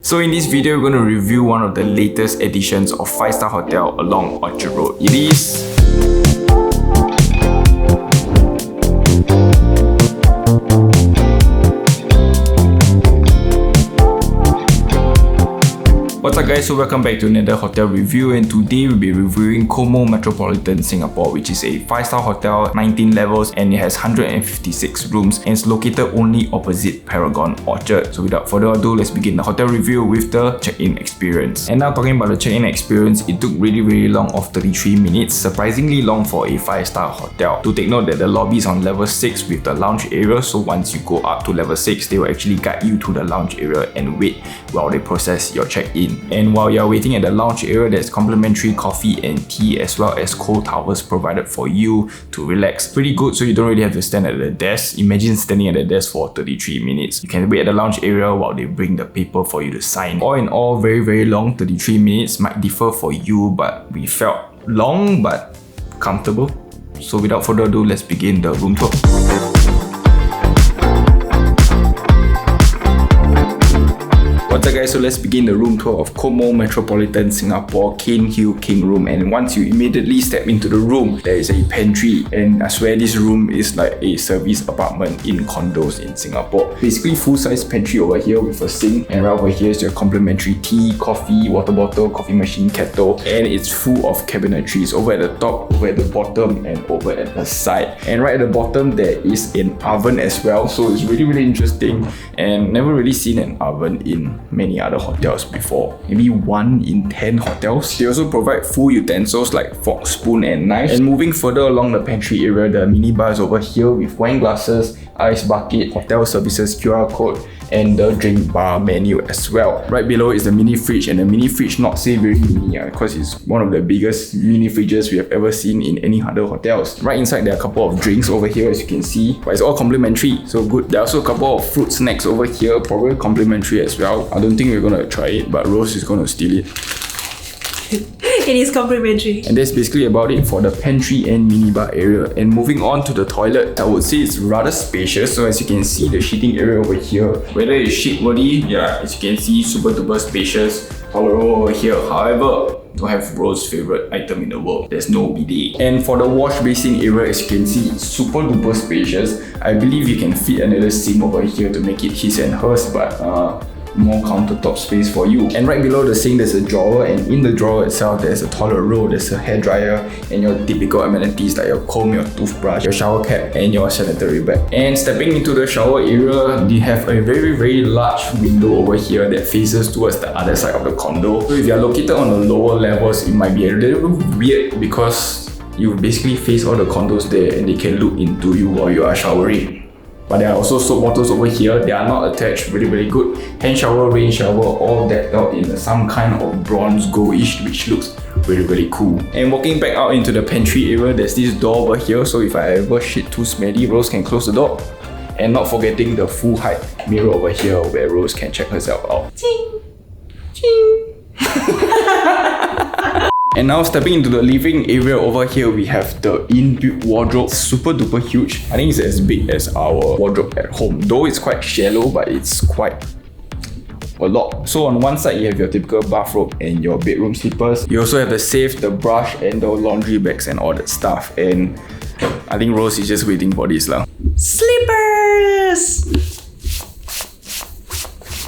So in this video, we're going to review one of the latest editions of 5-star hotel along Orchard Road. It is What's up guys, so welcome back to another hotel review, and today we'll be reviewing Como Metropolitan Singapore, which is a 5-star hotel, 19 levels, and it has 156 rooms and it's located only opposite Paragon Orchard. So without further ado, let's begin the hotel review with the check-in experience. And now talking about the check-in experience, it took really long of 33 minutes, surprisingly long for a 5-star hotel. To take note that the lobby is on level 6 with the lounge area, so once you go up to level 6, they will actually guide you to the lounge area and wait while they process your check-in. And while you're waiting at the lounge area, there's complimentary coffee and tea as well as cold towels provided for you to relax. Pretty good, so you don't really have to stand at the desk. Imagine standing at the desk for 33 minutes. You can wait at the lounge area while they bring the paper for you to sign. All in all, very long. 33 minutes might differ for you, but we felt long but comfortable. So without further ado, let's begin the room tour. What's up guys, so let's begin the room tour of Como Metropolitan Singapore Cane Hill King Room. And once you immediately step into the room, there is a pantry, and I swear this room is like a service apartment in condos in Singapore. Basically full-size pantry over here with a sink, and right over here is your complimentary tea, coffee, water bottle, coffee machine, kettle, and it's full of cabinetries over at the top, over at the bottom, and over at the side. And right at the bottom there is an oven as well, so it's really interesting, and never really seen an oven in many other hotels before. Maybe 1 in 10 hotels. They also provide full utensils like fork, spoon and knife. And moving further along the pantry area, the mini bar is over here with wine glasses, ice bucket, hotel services QR code, and the drink bar menu as well. Right below is the mini fridge, and the mini fridge not say very mini because it's one of the biggest mini fridges we have ever seen in any other hotels. Right inside there are a couple of drinks over here as you can see, but it's all complimentary, so good. There are also a couple of fruit snacks over here, probably complimentary as well. I don't think we're gonna try it, but Rose is gonna steal it. It is complimentary. And that's basically about it for the pantry and minibar area. And moving on to the toilet, I would say it's rather spacious. So as you can see, the shitting area over here, whether it's shit worthy, yeah, as you can see, super duper spacious. Toilet roll over here, however, don't have Rose's favorite item in the world. There's no bidet. And for the wash basin area, as you can see, it's super duper spacious. I believe you can fit another sink over here to make it his and hers, but more countertop space for you. And right below the sink there's a drawer, and in the drawer itself there's a toilet roll, there's a hairdryer, and your typical amenities like your comb, your toothbrush, your shower cap, and your sanitary bag. And stepping into the shower area, they have a very large window over here that faces towards the other side of the condo. So if you're located on the lower levels, it might be a little bit weird because you basically face all the condos there and they can look into you while you are showering. But there are also soap bottles over here. They are not attached. Really good. Hand shower, rain shower, all decked out in some kind of bronze goldish, which looks really cool. And walking back out into the pantry area, there's this door over here. So if I ever shit too smelly, Rose can close the door. And not forgetting the full height mirror over here where Rose can check herself out. Ching! Ching! And now stepping into the living area over here, we have the inbuilt wardrobe. Super duper huge. I think it's as big as our wardrobe at home. Though it's quite shallow, but it's quite a lot. So on one side you have your typical bathrobe and your bedroom slippers. You also have the safe, the brush, and the laundry bags and all that stuff. And I think Rose is just waiting for this lah. Slippers!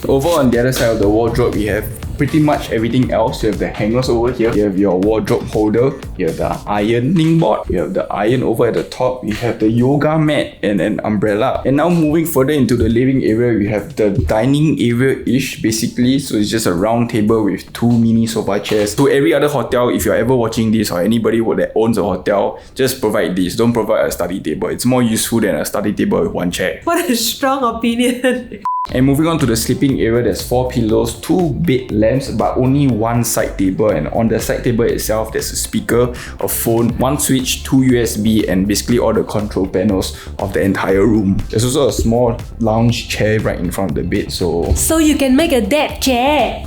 Over on the other side of the wardrobe, we have pretty much everything else. You have the hangers over here, you have your wardrobe holder, you have the ironing board, you have the iron over at the top, you have the yoga mat and an umbrella. And now moving further into the living area, we have the dining area-ish basically. So it's just a round table with 2 mini sofa chairs. To every other hotel, if you're ever watching this or anybody that owns a hotel, just provide this. Don't provide a study table. It's more useful than a study table with 1 chair. What a strong opinion. And moving on to the sleeping area, there's 4 pillows, 2 bed lamps, but only 1 side table. And on the side table itself, there's a speaker, a phone, 1 switch, 2 USB, and basically all the control panels of the entire room. There's also a small lounge chair right in front of the bed, so you can make a deck chair.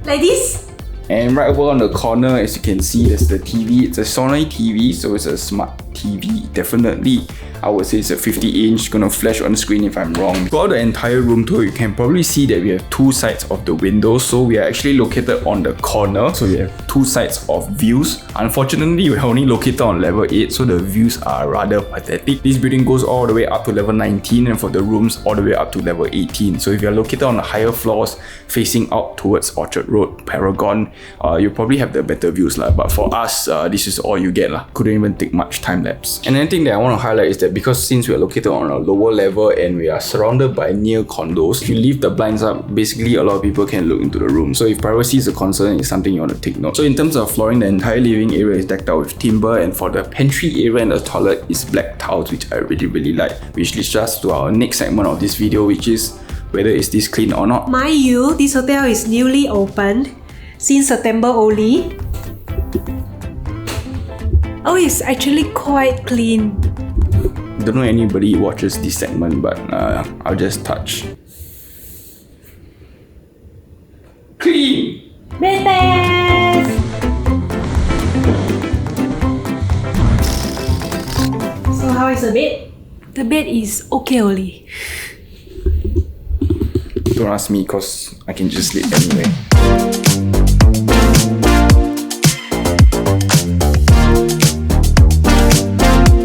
Like this? And right over on the corner, as you can see, there's the TV. It's a Sony TV, so it's a smart TV, definitely. I would say it's a 50-inch, gonna flash on the screen if I'm wrong. Throughout the entire room tour, you can probably see that we have two sides of the windows, so we are actually located on the corner, so we have two sides of views. Unfortunately, we're only located on level 8, so the views are rather pathetic. This building goes all the way up to level 19, and for the rooms all the way up to level 18. So if you're located on the higher floors facing out towards Orchard Road, Paragon, you probably have the better views lah. But for us, this is all you get lah. Couldn't even take much time lapse. And another thing that I want to highlight is that because since we are located on a lower level and we are surrounded by near condos, if you leave the blinds up, basically a lot of people can look into the room. So if privacy is a concern, it's something you want to take note. So in terms of flooring, the entire living area is decked out with timber, and for the pantry area and the toilet is black tiles, which I really like. Which leads us to our next segment of this video, which is whether is this clean or not. Mind you, this hotel is newly opened since September only. Oh, it's actually quite clean. Don't know anybody watches this segment, but I'll just touch. Clean! Betes! So how is the bed? The bed is okay only. Don't ask me, cause I can just sleep anyway.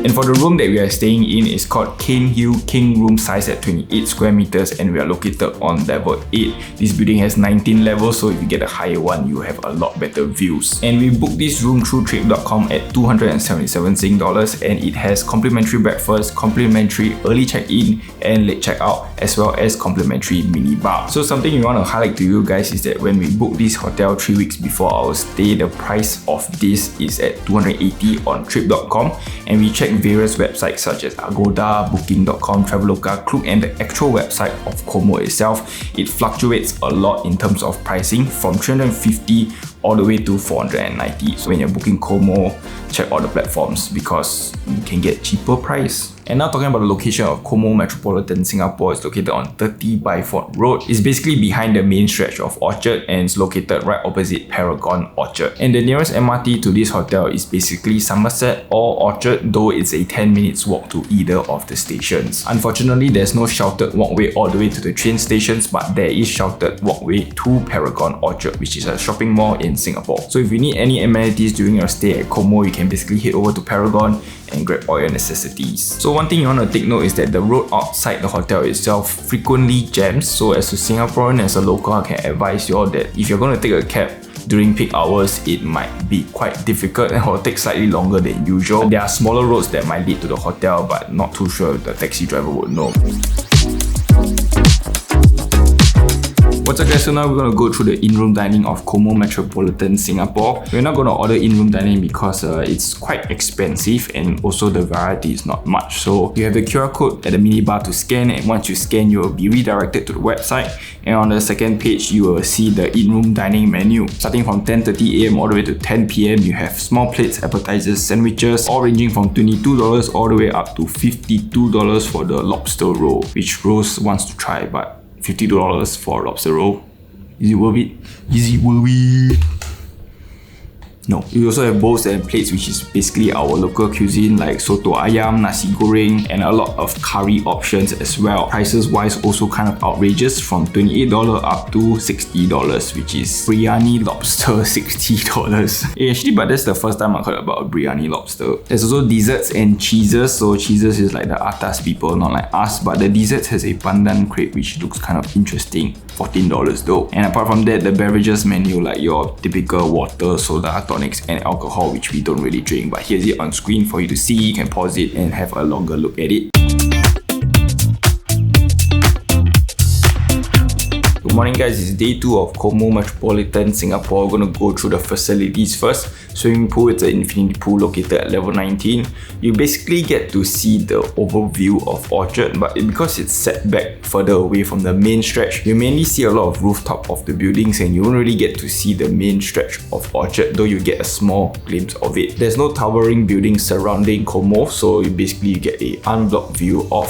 And for the room that we are staying in is called Cane Hill King Room, size at 28 square meters, and we are located on level 8. This building has 19 levels, so if you get a higher one, you have a lot better views. And we booked this room through trip.com at 277 Sing dollars, and it has complimentary breakfast, complimentary early check-in and late check-out, as well as complimentary mini bar. So something we want to highlight to you guys is that when we booked this hotel 3 weeks before our stay, the price of this is at 280 on trip.com, and we checked various websites such as Agoda, Booking.com, Traveloka, Klook, and the actual website of Como itself. It fluctuates a lot in terms of pricing, from 350 all the way to 490. So when you're booking Como, check all the platforms because you can get cheaper price. And now talking about the location of Como Metropolitan Singapore, it's located on 30 Bideford Road. It's basically behind the main stretch of Orchard and it's located right opposite Paragon Orchard. And the nearest MRT to this hotel is basically Somerset or Orchard, though it's a 10 minutes walk to either of the stations. Unfortunately, there's no sheltered walkway all the way to the train stations, but there is sheltered walkway to Paragon Orchard, which is a shopping mall in Singapore. So if you need any amenities during your stay at Como, you can basically head over to Paragon and grab all your necessities. So one thing you want to take note is that the road outside the hotel itself frequently jams. So as a Singaporean, as a local, I can advise you all that if you're going to take a cab during peak hours, it might be quite difficult and will take slightly longer than usual. There are smaller roads that might lead to the hotel, but not too sure if the taxi driver would know. What's up guys, so now we're going to go through the in-room dining of Como Metropolitan Singapore. We're not going to order in-room dining because it's quite expensive and also the variety is not much. So you have the QR code at the minibar to scan, and once you scan, you will be redirected to the website, and on the second page you will see the in-room dining menu. Starting from 10:30 AM all the way to 10 PM, you have small plates, appetizers, sandwiches, all ranging from $22 all the way up to $52 for the lobster roll, which Rose wants to try, but $50 for a lobster roll. Is it worth it? Is it worth it? No. We also have bowls and plates, which is basically our local cuisine like soto ayam, nasi goreng, and a lot of curry options as well. Prices wise also kind of outrageous, from $28 up to $60, which is biryani lobster $60. Actually, but that's the first time I heard about biryani lobster. There's also desserts and cheeses. So cheeses is like the atas people, not like us, but the desserts has a pandan crepe, which looks kind of interesting. $14 though. And apart from that, the beverages menu, like your typical water, soda, tonics, and alcohol, which we don't really drink, but here's it on screen for you to see. You can pause it and have a longer look at it. Good morning guys, it's day 2 of Como Metropolitan Singapore. We're going to go through the facilities first. Swimming pool, it's an infinity pool located at level 19. You basically get to see the overview of Orchard, but because it's set back further away from the main stretch, you mainly see a lot of rooftop of the buildings and you won't really get to see the main stretch of Orchard, though you get a small glimpse of it. There's no towering buildings surrounding Como, so you basically get an unblocked view of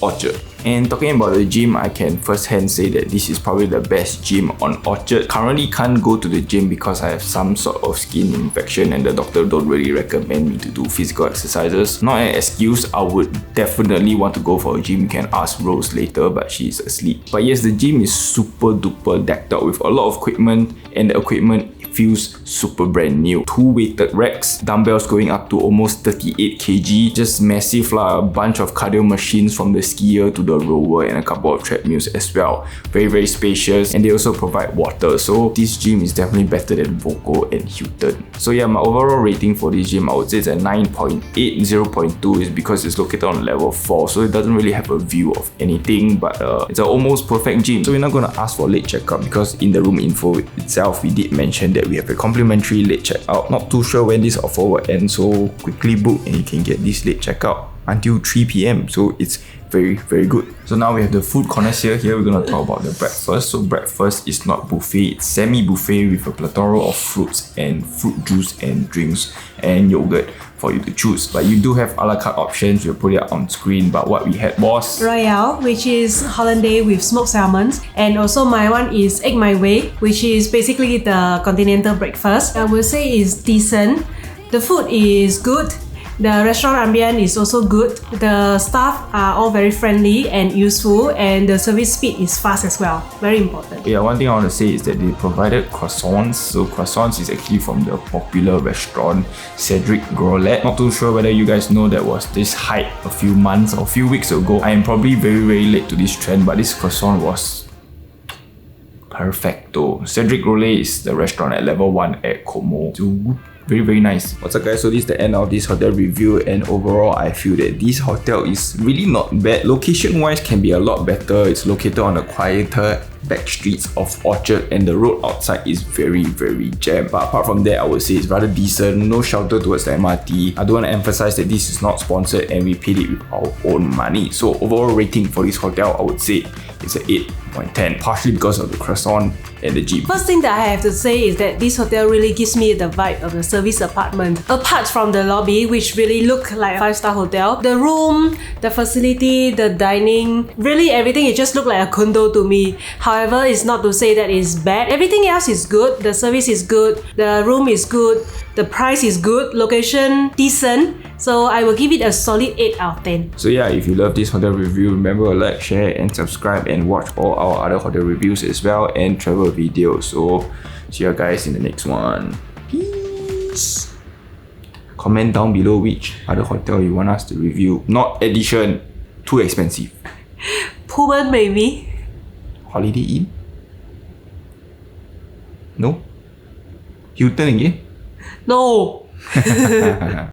Orchard. And talking about the gym, I can first hand say that this is probably the best gym on Orchard. Currently can't go to the gym because I have some sort of skin infection and the doctor don't really recommend me to do physical exercises. Not an excuse, I would definitely want to go for a gym. You can ask Rose later, but she's asleep. But yes, the gym is super duper decked out with a lot of equipment, and the equipment feels super brand new. 2 weighted racks, dumbbells going up to almost 38 kg, just massive lah. A bunch of cardio machines from the skier to the rower and a couple of treadmills as well. Very spacious, and they also provide water. So this gym is definitely better than Voco and Hilton. So yeah, my overall rating for this gym, I would say it's a 9.8. 0.2 is because it's located on level 4, so it doesn't really have a view of anything, but it's an almost perfect gym. So we're not gonna ask for late checkout because in the room info itself, we did mention that we have a complimentary late checkout. Not too sure when this offer will end, so quickly book and you can get this late checkout until 3 p.m. So it's very good. So now we have the food connoisseur here. We're gonna talk about the breakfast. So breakfast is not buffet, it's semi-buffet with a plethora of fruits and fruit juice and drinks and yogurt for you to choose. But you do have a la carte options. We'll put it up on screen, but what we had was Royale, which is hollandaise with smoked salmons, and also my one is Egg My Way, which is basically the continental breakfast. I would say is decent. The food is good. The restaurant ambience is also good. The staff are all very friendly and useful, and the service speed is fast as well. Very important. Yeah, one thing I want to say is that they provided croissants. So croissants is actually from the popular restaurant Cedric Grolet. Not too sure whether you guys know that was this hype a few months or a few weeks ago. I am probably very late to this trend, but this croissant was perfecto. Cedric Grolet is the restaurant at level 1 at Como. So very nice. What's up guys, so this is the end of this hotel review, and overall I feel that this hotel is really not bad. Location wise can be a lot better. It's located on the quieter back streets of Orchard and the road outside is very jammed. But apart from that, I would say it's rather decent. No shelter towards the MRT. I do want to emphasize that this is not sponsored and we paid it with our own money. So overall rating for this hotel, I would say it's an 8.10, partially because of the croissant and the gym. First thing that I have to say is that this hotel really gives me the vibe of a service apartment. Apart from the lobby, which really look like a 5-star hotel, the room, the facility, the dining, really everything, it just looked like a condo to me. However, it's not to say that it's bad. Everything else is good. The service is good. The room is good. The price is good. Location decent. So I will give it a solid 8 out of 10. So yeah, if you love this hotel review, remember to like, share and subscribe and watch all our other hotel reviews as well and travel videos. So see you guys in the next one. Peace. Comment down below which other hotel you want us to review. Not Edition, too expensive. Pullman maybe? Holiday Inn? No? Hilton again? No.